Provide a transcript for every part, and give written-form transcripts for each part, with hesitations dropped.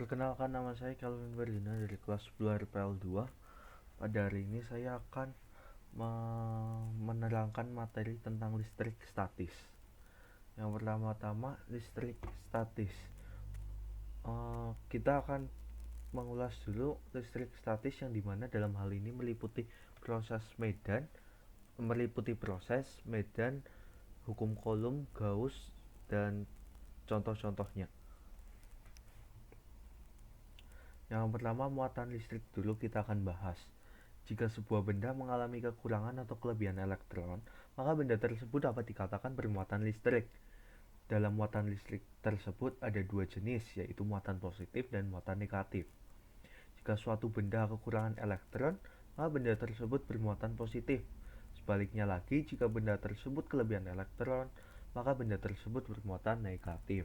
Perkenalkan, nama saya Calvin Ferdinand dari kelas 10 RPL 2. Pada hari ini saya akan menerangkan materi tentang listrik statis. Yang pertama-tama, listrik statis. Kita akan mengulas dulu listrik statis, yang dimana dalam hal ini meliputi proses medan, hukum Coulomb, Gauss, dan contoh-contohnya. Yang pertama, muatan listrik dulu kita akan bahas. Jika sebuah benda mengalami kekurangan atau kelebihan elektron, maka benda tersebut dapat dikatakan bermuatan listrik. Dalam muatan listrik tersebut ada dua jenis, yaitu muatan positif dan muatan negatif. Jika suatu benda kekurangan elektron, maka benda tersebut bermuatan positif. Sebaliknya lagi, jika benda tersebut kelebihan elektron, maka benda tersebut bermuatan negatif.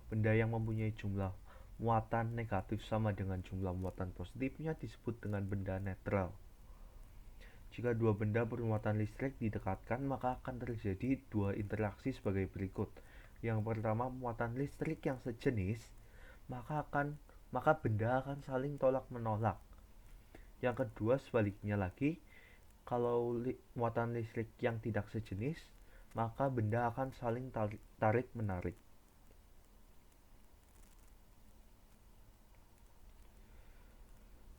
Benda yang mempunyai jumlah muatan negatif sama dengan jumlah muatan positifnya disebut dengan benda netral. Jika dua benda bermuatan listrik didekatkan, maka akan terjadi dua interaksi sebagai berikut. Yang pertama, muatan listrik yang sejenis, maka benda akan saling tolak-menolak. Yang kedua, sebaliknya lagi, kalau muatan listrik yang tidak sejenis, maka benda akan saling tarik-menarik.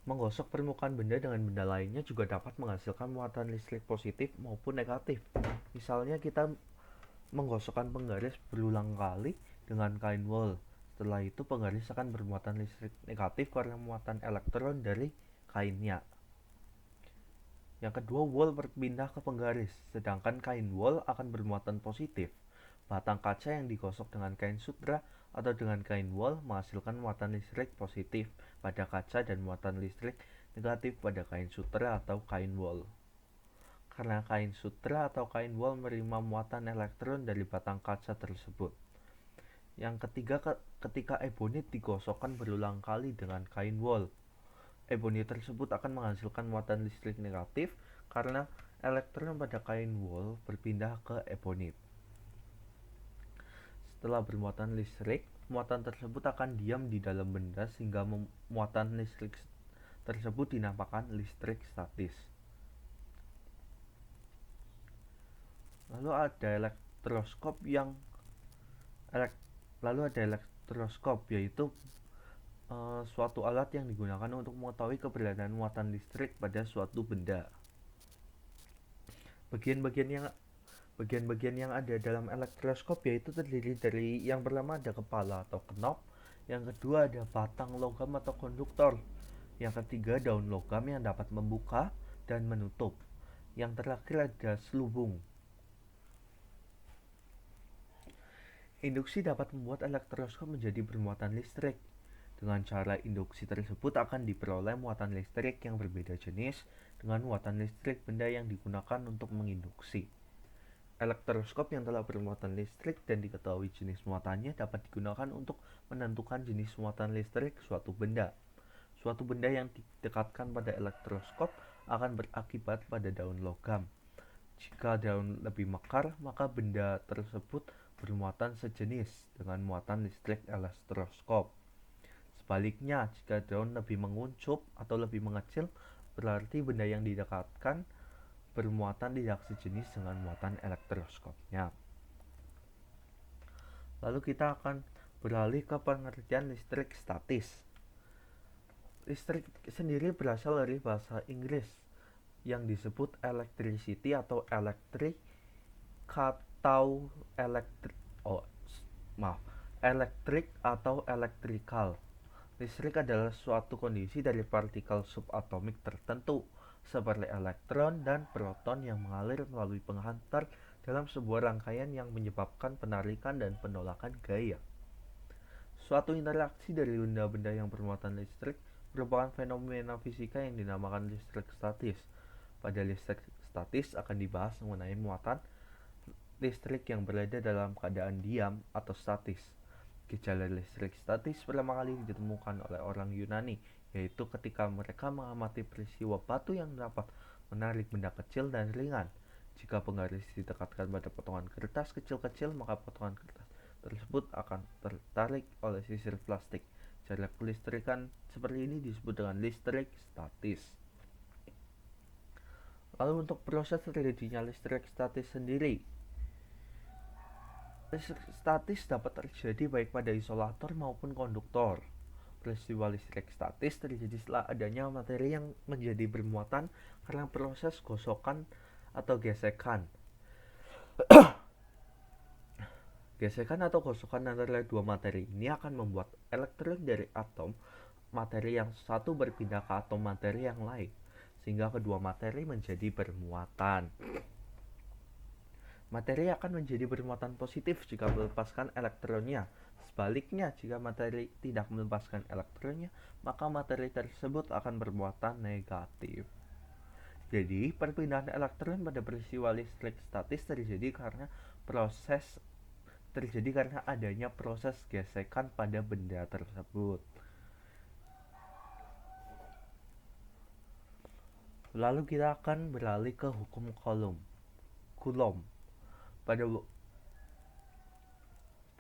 Menggosok permukaan benda dengan benda lainnya juga dapat menghasilkan muatan listrik positif maupun negatif. Misalnya kita menggosokkan penggaris berulang kali dengan kain wol. Setelah itu penggaris akan bermuatan listrik negatif karena muatan elektron dari kainnya. Yang kedua, wol berpindah ke penggaris, sedangkan kain wol akan bermuatan positif. Batang kaca yang digosok dengan kain sutra atau dengan kain wol menghasilkan muatan listrik positif pada kaca dan muatan listrik negatif pada kain sutra atau kain wol. Karena kain sutra atau kain wol menerima muatan elektron dari batang kaca tersebut. Yang ketiga, ketika ebonit digosokkan berulang kali dengan kain wol, ebonit tersebut akan menghasilkan muatan listrik negatif karena elektron pada kain wol berpindah ke ebonit. Setelah bermuatan listrik, muatan tersebut akan diam di dalam benda sehingga muatan listrik tersebut dinamakan listrik statis. Lalu ada elektroskop yaitu suatu alat yang digunakan untuk mengetahui keberadaan muatan listrik pada suatu benda. Bagian-bagian yang ada dalam elektroskop yaitu terdiri dari, yang pertama ada kepala atau knob, yang kedua ada batang logam atau konduktor, yang ketiga daun logam yang dapat membuka dan menutup, yang terakhir ada selubung. Induksi dapat membuat elektroskop menjadi bermuatan listrik. Dengan cara induksi tersebut akan diperoleh muatan listrik yang berbeda jenis dengan muatan listrik benda yang digunakan untuk menginduksi. Elektroskop yang telah bermuatan listrik dan diketahui jenis muatannya dapat digunakan untuk menentukan jenis muatan listrik suatu benda. Suatu benda yang didekatkan pada elektroskop akan berakibat pada daun logam. Jika daun lebih mekar, maka benda tersebut bermuatan sejenis dengan muatan listrik elektroskop. Sebaliknya, jika daun lebih menguncup atau lebih mengecil, berarti benda yang didekatkan bermuatan tidak sejenis dengan muatan elektroskopnya. Lalu kita akan beralih ke pengertian listrik statis. Listrik sendiri berasal dari bahasa Inggris yang disebut electricity atau electric atau electrical. Listrik adalah suatu kondisi dari partikel subatomik tertentu seperti elektron dan proton yang mengalir melalui penghantar dalam sebuah rangkaian yang menyebabkan penarikan dan penolakan gaya. Suatu interaksi dari benda-benda yang bermuatan listrik merupakan fenomena fisika yang dinamakan listrik statis. Pada listrik statis akan dibahas mengenai muatan listrik yang berada dalam keadaan diam atau statis. Gejala listrik statis pertama kali ditemukan oleh orang Yunani, yaitu ketika mereka mengamati peristiwa batu yang dapat menarik benda kecil dan ringan. Jika penggaris didekatkan pada potongan kertas kecil-kecil, maka potongan kertas tersebut akan tertarik oleh sisir plastik. jarak kelistrikan seperti ini disebut dengan listrik statis. Lalu untuk proses terjadinya listrik statis sendiri, listrik statis dapat terjadi baik pada isolator maupun konduktor. Peristiwa listrik statis terjadi setelah adanya materi yang menjadi bermuatan karena proses gosokan atau gesekan. Gesekan atau gosokan antara dua materi ini akan membuat elektron dari atom materi yang satu berpindah ke atom materi yang lain, sehingga kedua materi menjadi bermuatan. Materi akan menjadi bermuatan positif jika melepaskan elektronnya. Sebaliknya, jika materi tidak melepaskan elektronnya, maka materi tersebut akan bermuatan negatif. Jadi, perpindahan elektron pada peristiwa listrik statis terjadi karena adanya proses gesekan pada benda tersebut. Lalu kita akan beralih ke hukum Coulomb.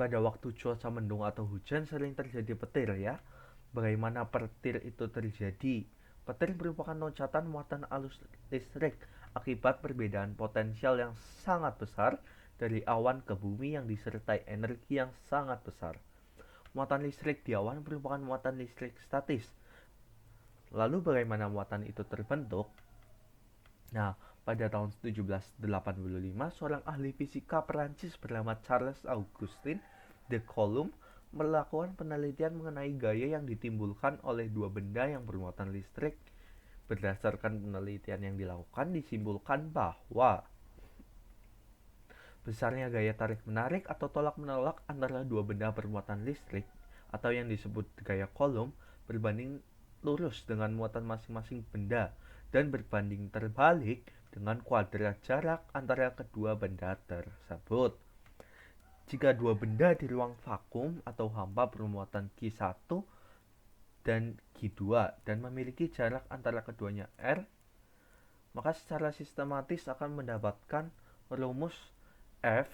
Pada waktu cuaca mendung atau hujan sering terjadi petir ya. Bagaimana petir itu terjadi? Petir merupakan loncatan muatan arus listrik akibat perbedaan potensial yang sangat besar dari awan ke bumi yang disertai energi yang sangat besar. Muatan listrik di awan merupakan muatan listrik statis. Lalu bagaimana muatan itu terbentuk? Nah, pada tahun 1785, seorang ahli fisika Perancis bernama Charles Augustin de Coulomb melakukan penelitian mengenai gaya yang ditimbulkan oleh dua benda yang bermuatan listrik. Berdasarkan penelitian yang dilakukan, disimpulkan bahwa besarnya gaya tarik-menarik atau tolak-menolak antara dua benda bermuatan listrik atau yang disebut gaya Coulomb berbanding lurus dengan muatan masing-masing benda dan berbanding terbalik dengan kuadrat jarak antara kedua benda tersebut. Jika dua benda di ruang vakum atau hampa bermuatan Q1 dan Q2 dan memiliki jarak antara keduanya R, maka secara sistematis akan mendapatkan rumus F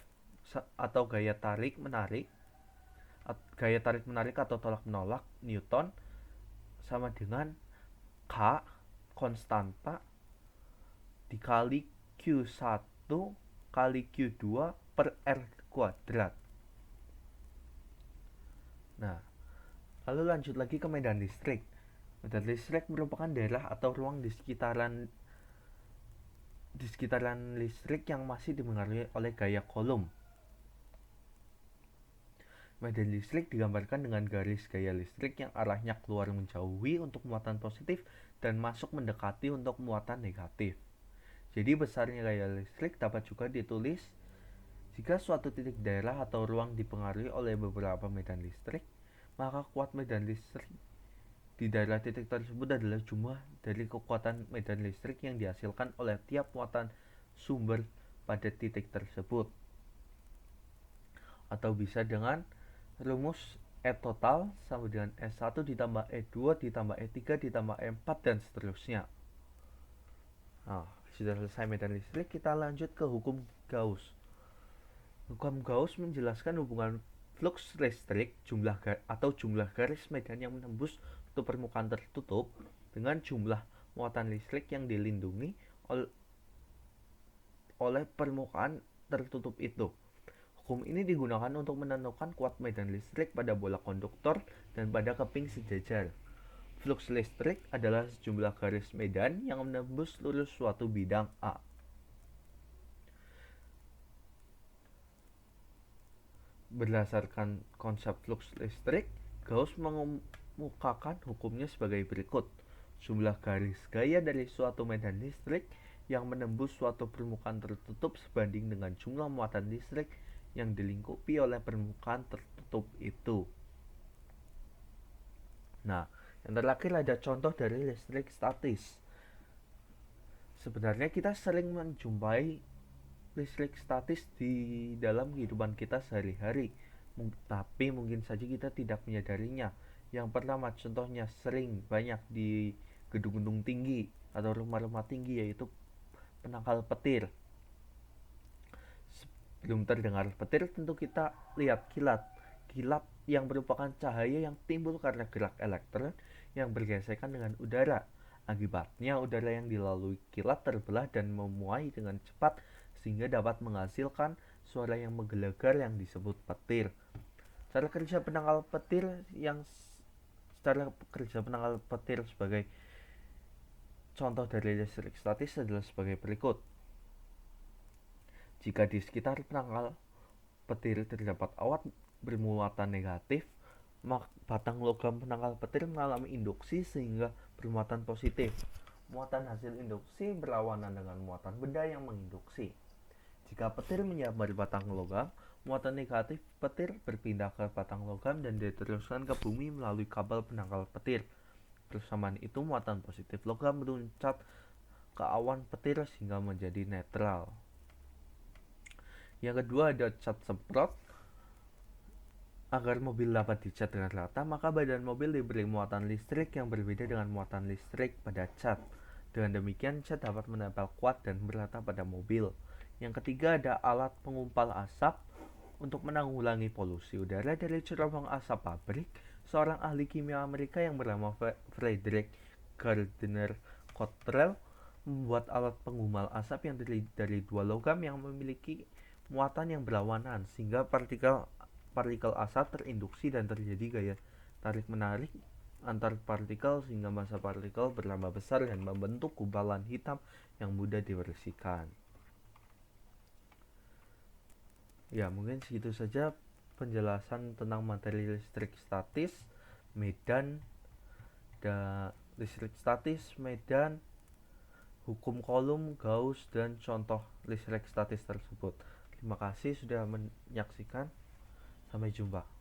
atau gaya tarik-menarik atau tolak-menolak Newton sama dengan K konstanta dikali Q1 kali Q2 per R kuadrat. Nah, lalu lanjut lagi ke medan listrik. Medan listrik merupakan daerah atau ruang di sekitaran listrik yang masih dipengaruhi oleh gaya Coulomb. Medan listrik digambarkan dengan garis gaya listrik yang arahnya keluar menjauhi untuk muatan positif dan masuk mendekati untuk muatan negatif. Jadi besarnya gaya listrik dapat juga ditulis jika suatu titik daerah atau ruang dipengaruhi oleh beberapa medan listrik, maka kuat medan listrik di daerah titik tersebut adalah jumlah dari kekuatan medan listrik yang dihasilkan oleh tiap muatan sumber pada titik tersebut. Atau bisa dengan rumus E total sama dengan E1 ditambah E2 ditambah E3 ditambah E4 dan seterusnya. Nah, sudah selesai medan listrik, kita lanjut ke hukum Gauss. Hukum Gauss menjelaskan hubungan flux listrik jumlah garis medan yang menembus untuk permukaan tertutup dengan jumlah muatan listrik yang dilindungi oleh permukaan tertutup itu. Hukum ini digunakan untuk menentukan kuat medan listrik pada bola konduktor dan pada keping sejajar. Flux listrik adalah sejumlah garis medan yang menembus lurus suatu bidang A. Berdasarkan konsep flux listrik, Gauss mengemukakan hukumnya sebagai berikut. Jumlah garis gaya dari suatu medan listrik yang menembus suatu permukaan tertutup sebanding dengan jumlah muatan listrik yang dilingkupi oleh permukaan tertutup itu. Nah, yang terakhir ada contoh dari listrik statis. Sebenarnya kita sering menjumpai listrik statis di dalam kehidupan kita sehari-hari, tapi mungkin saja kita tidak menyadarinya. Yang pertama, contohnya sering banyak di gedung-gedung tinggi atau rumah-rumah tinggi, yaitu penangkal petir. Sebelum terdengar petir, tentu kita lihat kilap yang merupakan cahaya yang timbul karena gerak elektron yang bergesekan dengan udara. Akibatnya, udara yang dilalui kilat terbelah dan memuai dengan cepat sehingga dapat menghasilkan suara yang menggelegar yang disebut petir. Cara kerja penangkal petir yang Cara kerja penangkal petir sebagai contoh dari listrik statis adalah sebagai berikut. Jika di sekitar penangkal petir terdapat awan bermuatan negatif, maka batang logam penangkal petir mengalami induksi sehingga bermuatan positif. Muatan hasil induksi berlawanan dengan muatan benda yang menginduksi. Jika petir menyambar batang logam, muatan negatif petir berpindah ke batang logam dan diteruskan ke bumi melalui kabel penangkal petir. Bersamaan itu, muatan positif logam meloncat ke awan petir sehingga menjadi netral. Yang kedua ada cat semprot. Agar mobil dapat dicat dengan rata, maka badan mobil diberi muatan listrik yang berbeda dengan muatan listrik pada cat. Dengan demikian, cat dapat menempel kuat dan merata pada mobil. Yang ketiga ada alat pengumpal asap. Untuk menanggulangi polusi udara dari cerobong asap pabrik, seorang ahli kimia Amerika yang bernama Frederick Gardner Cottrell membuat alat pengumpal asap yang dari dua logam yang memiliki muatan yang berlawanan, sehingga partikel asap terinduksi dan terjadi gaya tarik-menarik antar partikel sehingga massa partikel bertambah besar dan membentuk gumpalan hitam yang mudah dibersihkan. Ya, mungkin segitu saja penjelasan tentang materi listrik statis, medan, hukum Coulomb, Gauss, dan contoh listrik statis tersebut. Terima kasih sudah menyaksikan. Sampai jumpa.